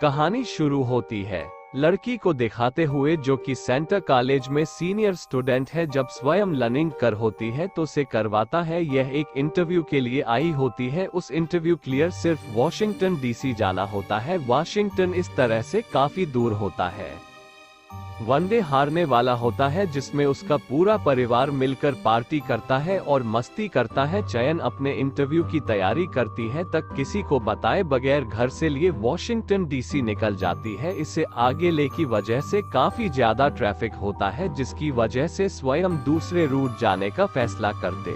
कहानी शुरू होती है लड़की को दिखाते हुए जो कि सेंटर कॉलेज में सीनियर स्टूडेंट है। जब स्वयं लर्निंग कर होती है तो उसे करवाता है। यह एक इंटरव्यू के लिए आई होती है। उस इंटरव्यू क्लियर सिर्फ वॉशिंगटन डीसी जाना होता है। वॉशिंगटन इस तरह से काफी दूर होता है। वनडे हारने वाला होता है जिसमें उसका पूरा परिवार मिलकर पार्टी करता है और मस्ती करता है। चयन अपने इंटरव्यू की तैयारी करती है तक किसी को बताए बगैर घर से लिए वॉशिंगटन डीसी निकल जाती है। इसे आगे ले की वजह से काफी ज्यादा ट्रैफिक होता है जिसकी वजह से स्वयं दूसरे रूट जाने का फैसला करते।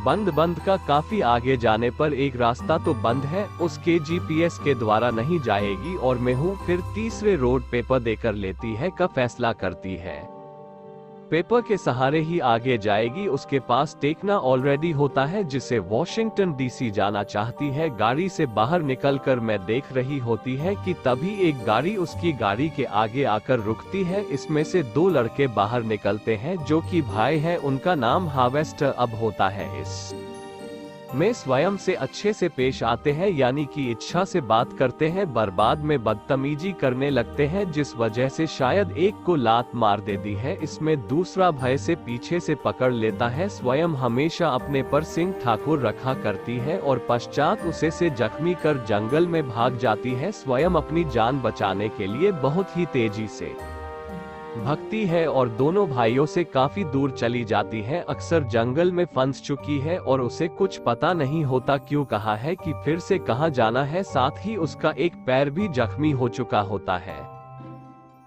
बंद का काफी आगे जाने पर एक रास्ता तो बंद है, उसके जीपीएस के द्वारा नहीं जाएगी और मैं हूँ फिर तीसरे रोड पेपर देकर लेती है का फैसला करती है। पेपर के सहारे ही आगे जाएगी। उसके पास टेकना ऑलरेडी होता है जिसे वॉशिंगटन डीसी जाना चाहती है। गाड़ी से बाहर निकलकर मैं देख रही होती है कि तभी एक गाड़ी उसकी गाड़ी के आगे आकर रुकती है। इसमें से दो लड़के बाहर निकलते हैं जो कि भाई है। उनका नाम हार्वेस्टर अब होता है। इस में स्वयं से अच्छे से पेश आते हैं यानी कि इच्छा से बात करते हैं। बर्बाद में बदतमीजी करने लगते हैं जिस वजह से शायद एक को लात मार देती है। इसमें दूसरा भय से पीछे से पकड़ लेता है। स्वयं हमेशा अपने पर सिंह ठाकुर रखा करती है और पश्चात उसे से जख्मी कर जंगल में भाग जाती है। स्वयं अपनी जान बचाने के लिए बहुत ही तेजी से भगती है और दोनों भाइयों से काफी दूर चली जाती है। अक्सर जंगल में फंस चुकी है और उसे कुछ पता नहीं होता क्यों कहा है कि फिर से कहां जाना है। साथ ही उसका एक पैर भी जख्मी हो चुका होता है।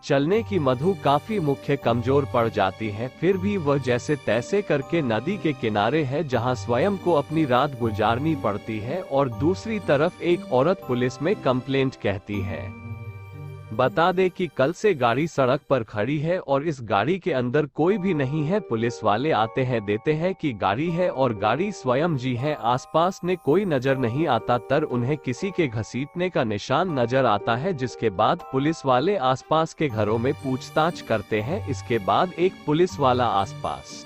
चलने की मधु काफी मुख्य कमजोर पड़ जाती है। फिर भी वह जैसे तैसे करके नदी के किनारे है जहां स्वयं को अपनी रात गुजारनी पड़ती है और दूसरी तरफ एक औरत पुलिस में कंप्लेंट कहती है। बता दे कि कल से गाड़ी सड़क पर खड़ी है और इस गाड़ी के अंदर कोई भी नहीं है। पुलिस वाले आते हैं, देते हैं कि गाड़ी है और गाड़ी स्वयं जी है। आसपास ने कोई नजर नहीं आता तर उन्हें किसी के घसीटने का निशान नजर आता है जिसके बाद पुलिस वाले आसपास के घरों में पूछताछ करते हैं। इसके बाद एक पुलिस वाला आसपास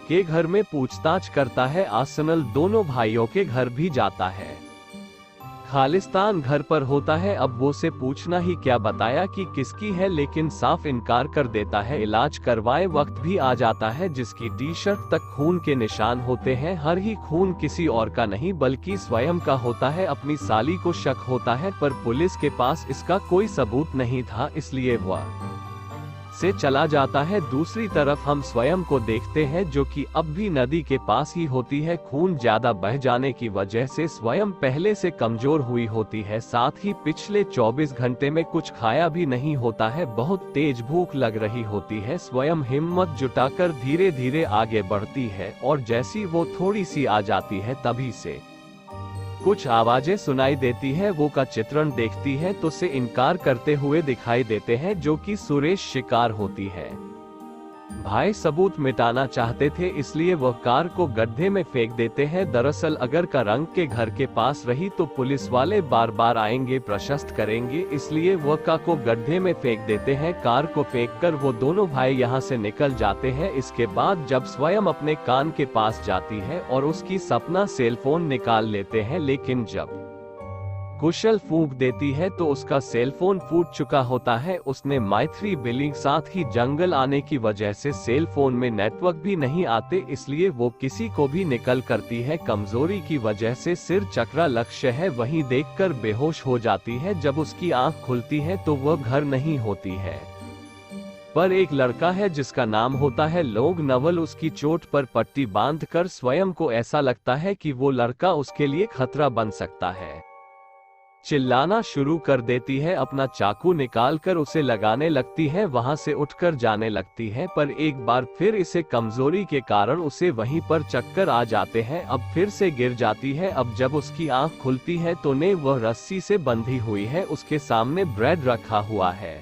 के घर में पूछताछ करता है। आसनल दोनों भाइयों के घर भी जाता है। खालिस्तान घर पर होता है। अब वो से पूछना ही क्या बताया कि किसकी है, लेकिन साफ इनकार कर देता है। इलाज करवाए वक्त भी आ जाता है जिसकी टी शर्ट तक खून के निशान होते हैं। हर ही खून किसी और का नहीं बल्कि स्वयं का होता है। अपनी साली को शक होता है पर पुलिस के पास इसका कोई सबूत नहीं था इसलिए वह से चला जाता है। दूसरी तरफ हम स्वयं को देखते हैं जो कि अब भी नदी के पास ही होती है। खून ज्यादा बह जाने की वजह से स्वयं पहले से कमजोर हुई होती है। साथ ही पिछले 24 घंटे में कुछ खाया भी नहीं होता है। बहुत तेज भूख लग रही होती है। स्वयं हिम्मत जुटाकर धीरे धीरे आगे बढ़ती है और जैसी वो थोड़ी सी आ जाती है तभी से कुछ आवाजें सुनाई देती है। वो का चित्रण देखती है तो से इनकार करते हुए दिखाई देते हैं जो कि सुरेश शिकार होती है। भाई सबूत मिटाना चाहते थे इसलिए वह कार को गड्ढे में फेंक देते हैं। दरअसल अगर का रंग के घर के पास रही तो पुलिस वाले बार बार आएंगे, प्रशस्त करेंगे, इसलिए वह का को गड्ढे में फेंक देते हैं। कार को फेंककर वो दोनों भाई यहां से निकल जाते हैं। इसके बाद जब स्वयं अपने कान के पास जाती है और उसकी सपना सेलफोन निकाल लेते हैं, लेकिन जब कुशल फूंक देती है तो उसका सेलफोन फूट चुका होता है। उसने माइथ्री बिलिंग साथ ही जंगल आने की वजह से सेलफोन में नेटवर्क भी नहीं आते इसलिए वो किसी को भी निकल करती है। कमजोरी की वजह से सिर चक्रा लक्ष्य है वहीं देखकर बेहोश हो जाती है। जब उसकी आंख खुलती है तो वह घर नहीं होती है पर एक लड़का है जिसका नाम होता है लोग नवल। उसकी चोट पर पट्टी बांधकर स्वयं को ऐसा लगता है कि वो लड़का उसके लिए खतरा बन सकता है। चिल्लाना शुरू कर देती है, अपना चाकू निकालकर उसे लगाने लगती है। वहां से उठकर जाने लगती है पर एक बार फिर इसे कमजोरी के कारण उसे वहीं पर चक्कर आ जाते हैं। अब फिर से गिर जाती है। अब जब उसकी आंख खुलती है तो ने वह रस्सी से बंधी हुई है। उसके सामने ब्रेड रखा हुआ है।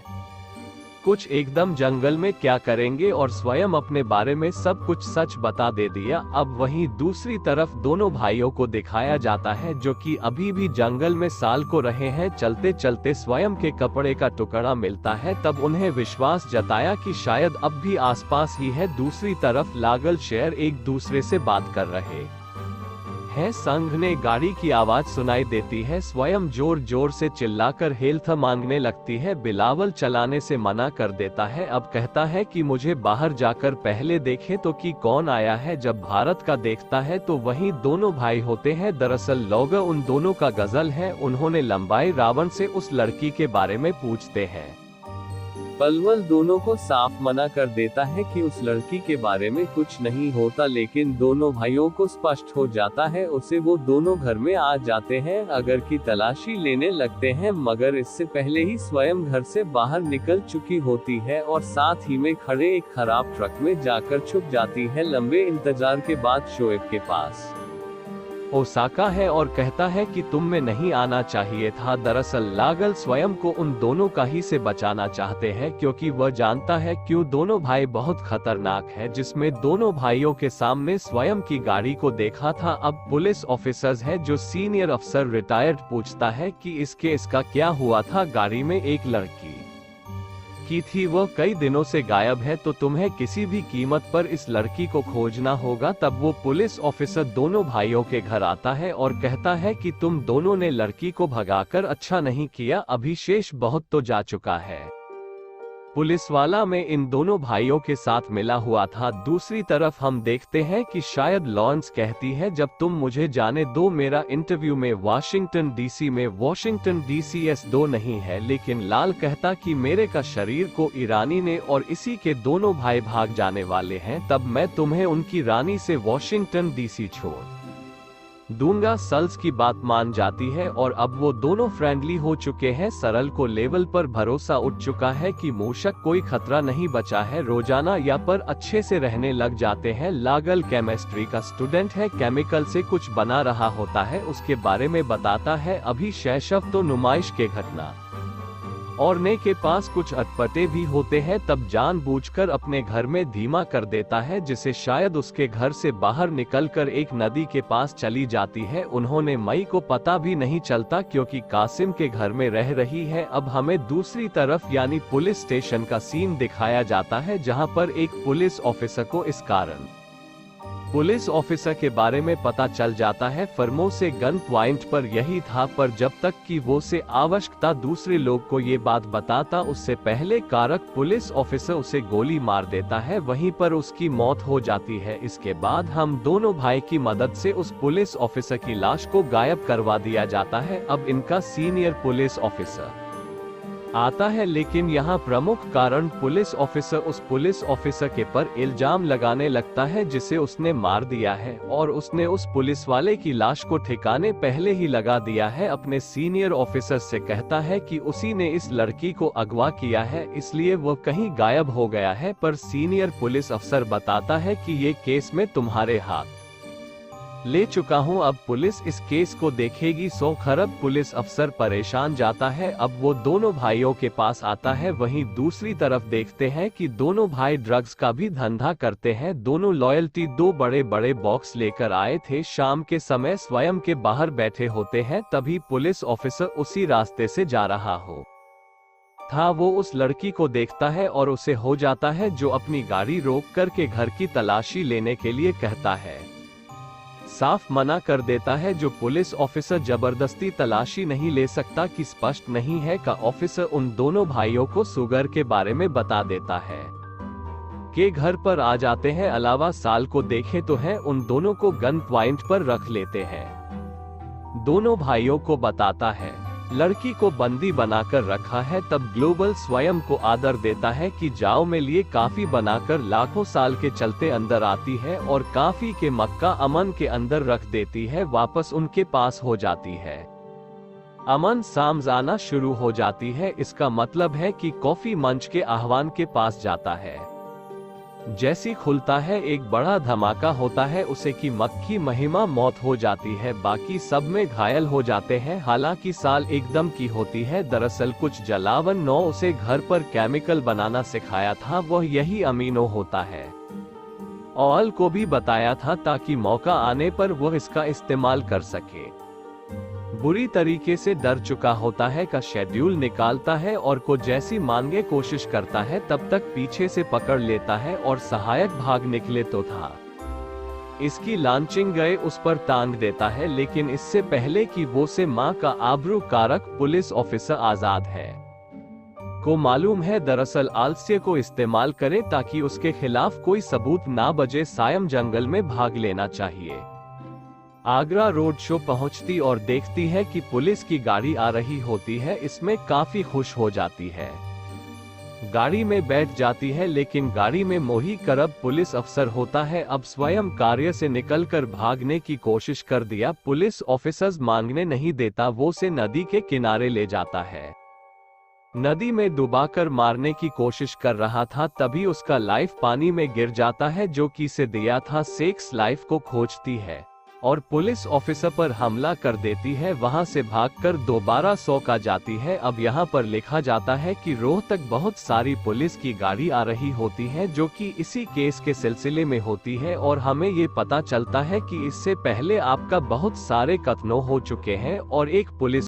कुछ एकदम जंगल में क्या करेंगे और स्वयं अपने बारे में सब कुछ सच बता दे दिया। अब वहीं दूसरी तरफ दोनों भाइयों को दिखाया जाता है जो कि अभी भी जंगल में साल को रहे हैं। चलते चलते स्वयं के कपड़े का टुकड़ा मिलता है तब उन्हें विश्वास जताया कि शायद अब भी आसपास ही है। दूसरी तरफ लागल शेर एक दूसरे से बात कर रहे हैं। संघ ने गाड़ी की आवाज सुनाई देती है। स्वयं जोर जोर से चिल्लाकर हेल्थ मांगने लगती है। बिलावल चलाने से मना कर देता है। अब कहता है कि मुझे बाहर जाकर पहले देखे तो कि कौन आया है। जब भारत का देखता है तो वही दोनों भाई होते हैं। दरअसल लोग उन दोनों का गजल है। उन्होंने लंबाई रावण से उस लड़की के बारे में पूछते हैं। पलवल दोनों को साफ मना कर देता है कि उस लड़की के बारे में कुछ नहीं होता, लेकिन दोनों भाइयों को स्पष्ट हो जाता है उसे। वो दोनों घर में आ जाते हैं, अगर की तलाशी लेने लगते हैं, मगर इससे पहले ही स्वयं घर से बाहर निकल चुकी होती है और साथ ही में खड़े एक खराब ट्रक में जाकर छुप जाती है। लंबे इंतजार के बाद शोएब के पास ओसाका है और कहता है कि तुम में नहीं आना चाहिए था। दरअसल लागल स्वयं को उन दोनों का ही से बचाना चाहते हैं, क्योंकि वह जानता है क्यों दोनों भाई बहुत खतरनाक है। जिसमें दोनों भाइयों के सामने स्वयं की गाड़ी को देखा था। अब पुलिस ऑफिसर्स है जो सीनियर अफसर रिटायर्ड पूछता है कि इसका क्या हुआ था। गाड़ी में एक लड़की की थी, वह कई दिनों से गायब है, तो तुम्हें किसी भी कीमत पर इस लड़की को खोजना होगा। तब वो पुलिस ऑफिसर दोनों भाइयों के घर आता है और कहता है कि तुम दोनों ने लड़की को भगाकर अच्छा नहीं किया, अभी शेष बहुत तो जा चुका है। पुलिस वाला में इन दोनों भाइयों के साथ मिला हुआ था। दूसरी तरफ हम देखते हैं कि शायद लॉरेंस कहती है जब तुम मुझे जाने दो, मेरा इंटरव्यू में वाशिंगटन डीसी में वाशिंगटन डीसीएस 2 नहीं है। लेकिन लाल कहता कि मेरे का शरीर को ईरानी ने और इसी के दोनों भाई भाग जाने वाले हैं, तब मैं तुम्हें उनकी रानी से वाशिंगटन डीसी छोड़ दूंगा। सल्स की बात मान जाती है और अब वो दोनों फ्रेंडली हो चुके हैं। सरल को लेवल पर भरोसा उठ चुका है कि मूषक कोई खतरा नहीं बचा है। रोजाना या पर अच्छे से रहने लग जाते हैं। लागल केमिस्ट्री का स्टूडेंट है, केमिकल से कुछ बना रहा होता है, उसके बारे में बताता है। अभी शैशव तो नुमाइश के घटना और ने के पास कुछ अटपटे भी होते हैं, तब जानबूझकर अपने घर में धीमा कर देता है, जिसे शायद उसके घर से बाहर निकलकर एक नदी के पास चली जाती है। उन्होंने मई को पता भी नहीं चलता क्योंकि कासिम के घर में रह रही है। अब हमें दूसरी तरफ यानी पुलिस स्टेशन का सीन दिखाया जाता है, जहां पर एक पुलिस ऑफिसर को इस कारण पुलिस ऑफिसर के बारे में पता चल जाता है। फर्मों से गन पॉइंट पर यही था, पर जब तक कि वो से आवश्यकता दूसरे लोग को ये बात बताता, उससे पहले कारक पुलिस ऑफिसर उसे गोली मार देता है, वहीं पर उसकी मौत हो जाती है। इसके बाद हम दोनों भाई की मदद से उस पुलिस ऑफिसर की लाश को गायब करवा दिया जाता है। अब इनका सीनियर पुलिस ऑफिसर आता है, लेकिन यहाँ प्रमुख कारण पुलिस ऑफिसर उस पुलिस ऑफिसर के पर इल्जाम लगाने लगता है जिसे उसने मार दिया है, और उसने उस पुलिस वाले की लाश को ठिकाने पहले ही लगा दिया है। अपने सीनियर ऑफिसर से कहता है कि उसी ने इस लड़की को अगवा किया है, इसलिए वह कहीं गायब हो गया है। पर सीनियर पुलिस अफसर बताता है कि ये केस में तुम्हारे हाथ ले चुका हूं, अब पुलिस इस केस को देखेगी। 100 खरब पुलिस अफसर परेशान जाता है। अब वो दोनों भाइयों के पास आता है। वहीं दूसरी तरफ देखते हैं कि दोनों भाई ड्रग्स का भी धंधा करते हैं। दोनों लॉयल्टी 2 बड़े बड़े बॉक्स लेकर आए थे। शाम के समय स्वयं के बाहर बैठे होते हैं, तभी पुलिस ऑफिसर उसी रास्ते से जा रहा हो था। वो उस लड़की को देखता है और उसे हो जाता है, जो अपनी गाड़ी रोक करके घर की तलाशी लेने के लिए कहता है। साफ मना कर देता है जो पुलिस ऑफिसर जबरदस्ती तलाशी नहीं ले सकता कि स्पष्ट नहीं है का ऑफिसर उन दोनों भाइयों को सुगर के बारे में बता देता है के घर पर आ जाते हैं। अलावा साल को देखे तो है, उन दोनों को गन पॉइंट पर रख लेते हैं। दोनों भाइयों को बताता है लड़की को बंदी बनाकर रखा है। तब ग्लोबल स्वयं को आदर देता है कि जाओ में लिए काफी बनाकर लाखों साल के चलते अंदर आती है और काफी के मक्का अमन के अंदर रख देती है, वापस उनके पास हो जाती है। अमन साम्स आना शुरू हो जाती है, इसका मतलब है कि कॉफी मंच के आह्वान के पास जाता है। जैसी खुलता है एक बड़ा धमाका होता है, उसे की मक्खी महिमा मौत हो जाती है, बाकी सब में घायल हो जाते हैं। हालांकि साल एकदम की होती है। दरअसल कुछ जलावन 9 उसे घर पर केमिकल बनाना सिखाया था, वह यही अमीनो होता है। ऑल को भी बताया था ताकि मौका आने पर वह इसका इस्तेमाल कर सके। बुरी तरीके से डर चुका होता है का शेड्यूल निकालता है और को जैसी मांगे कोशिश करता है, तब तक पीछे से पकड़ लेता है और सहायक भाग निकले तो था। इसकी लांचिंग गए उस पर टांग देता है, लेकिन इससे पहले कि वो से मां का आबरू कारक पुलिस ऑफिसर आजाद है को मालूम है दरअसल आलस्य को इस्तेमाल करे ताकि उसके खिलाफ कोई सबूत ना बचे, सायम जंगल में भाग लेना चाहिए। आगरा रोड शो पहुंचती और देखती है कि पुलिस की गाड़ी आ रही होती है, इसमें काफी खुश हो जाती है। गाड़ी में बैठ जाती है, लेकिन गाड़ी में मोही करब पुलिस अफसर होता है। अब स्वयं कार्य से निकलकर भागने की कोशिश कर दिया, पुलिस ऑफिसर्स मांगने नहीं देता, वो से नदी के किनारे ले जाता है। नदी में डुबाकर मारने की कोशिश कर रहा था, तभी उसका लाइफ पानी में गिर जाता है जो कि से दिया था। सेक्स लाइफ को खोजती है और पुलिस ऑफिसर पर हमला कर देती है, वहां से भागकर दोबारा सौंका जाती है। अब यहाँ पर लिखा जाता है कि रोहतक बहुत सारी पुलिस की गाड़ी आ रही होती है जो कि इसी केस के सिलसिले में होती है, और हमें ये पता चलता है कि इससे पहले आपका बहुत सारे कत्ल हो चुके हैं और एक पुलिस